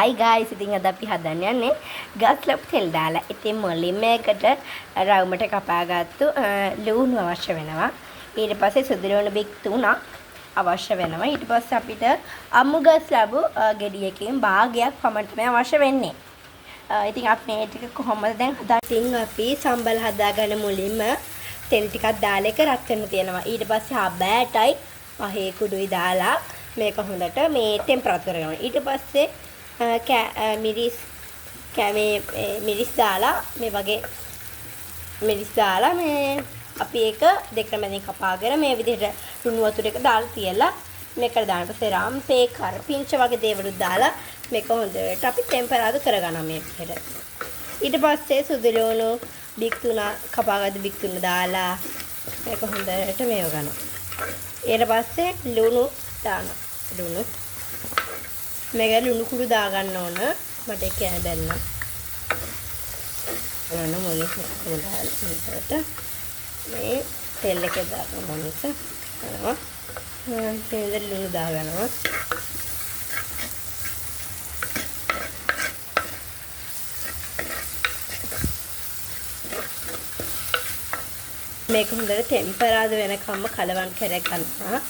Hi guys, ඉතින් අද අපි හදන්න යන්නේ ගස් ලැබු තෙල් දාලා. ඉතින් මුලින්ම ඒකට රවුමට කපාගත්තු ලුණු අවශ්‍ය වෙනවා. ඊට පස්සේ සුදු ලුණු බික් 3ක් අවශ්‍ය වෙනවා. ඊට පස්සේ අපිට අමු ගස් ලැබු ගෙඩියකින් භාගයක් පමණ තමයි අවශ්‍ය වෙන්නේ. ඉතින් අපි මේ ටික කොහොමද දැන් හදාගන්නේ? අපි සම්බල් හදාගන්න මුලින්ම තෙල් ටිකක් දාලා එක රත් වෙන්න තියෙනවා. ඊට පස්සේ හබෑටයි පහේ කුඩුයි දාලා මේක හොඳට මේ ටෙම්පරේචර් කරගන්න. ඊට පස්සේ මිරිස් දාලා මේ වගේ මිරිස් දාලා මේ අපි ඒක දෙකට මැදින් කපාගෙන මේ විදිහට ලුණු වතුර එක දාලා තියලා මේකට දාන්න පස්සේ රම්පේ කරපිංච වගේ දේවලුත් දාලා මේක හොඳට අපි ටෙම්පරාදු කරගන්නවා මේ විදිහට. ඊට පස්සේ සුදු ලුණු බික් 3 කපාගත්තු බික් 3 දාලා මේක හොඳට මේව ගන්නවා. ඊට පස්සේ ලුණු දානවා. ලුණු මේක ලුණු කුඩු දා ගන්න ඕන. මට ඒක යන බැන්න. ඔන්න මොලේ හොඳට මේ තෙල් එක දාගන්න ඕන නිසා කරනවා. තෙල් ලුණු දා ගන්නවා. මේක හොඳට ටෙම්පරාදු වෙනකම්ම කලවම් කරගන්නවා.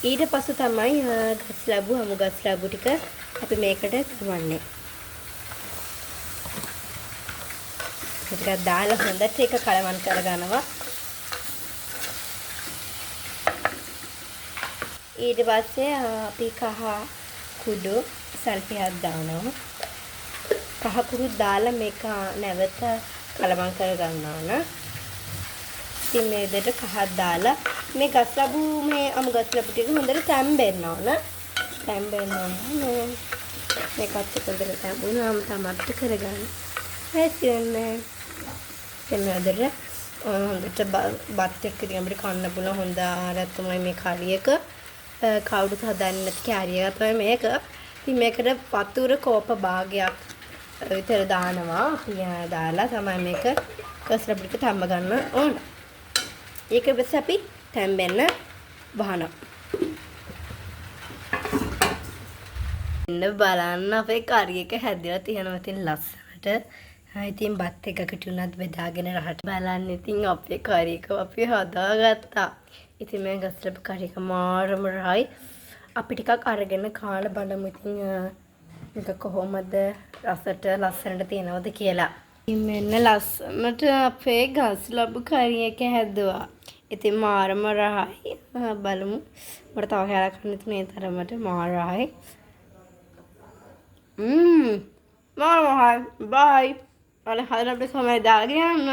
ඊට පස්සේ තමයි ගස් ලැබු අමු ගස් ලැබු ටික අපි මේකට දාන්නේ. ටිකක් දාලා හොඳට ඒක කලවම් කරගන්නවා. ඊට පස්සේ අපි කහ කුඩු සල්පියක් දානවා. කහ කුඩු දාලා මේක නැවත කලවම් කරගන්න ඕන. ඉතින් මේ විදිහට කහක් දාලා මේ ගස් ලැබු මේ අමු ගස් ලැබු ටික හොඳට තැම්බෙන්න ඕන. තැම්බෙන්න ඕන. මේකත් හොඳට තැම්බුණාම තමයි කරගන්න. හැසිරෙන්නේ. එතනදර හොඳට බත් එක්ක ඉතින් අපිට කන්න පුළුවන් හොඳ ආහාරයක් තමයි මේ කරියක. කවුරුත් හදන්නේ නැති කැරියක තමයි මේක. ඉතින් මේකට වතුර කෝප භාගයක් විතර දානවා. දාලා තමයි මේක ගස් ලැබු ටික තැම්බ ගන්න ඕන. ඒක පස්සේ අපි තැම්බෙන්න වහනවා. එන්න බලන්න අපේ කරි එක හැදිලා තියෙනවා ඉතින් ලස්සනට. ඉතින් බත් එකකට උනත් බෙදාගෙන රහට බලන්න ඉතින් අපේ කරි එක අපි හදාගත්තා. ඉතින් මේ ගස් ලැබු කරි එක මාරම රහයි. අපි ටිකක් අරගෙන කාලා බලමු ඉතින් මේක කොහොමද රසට ලස්සනට තියෙනවද කියලා. ඉතින් මෙන්න ලස්සනට අපේ ගස් ලැබු කරි එක හැදුවා. ඉතින් මාරම රහයි. බලමු. මට තව හැරක් ගන්න තුනේ තරමට මාර රහයි. මාරම රහයි. බයි. අර හදන්න අපිට සමය දාගෙන යන්න.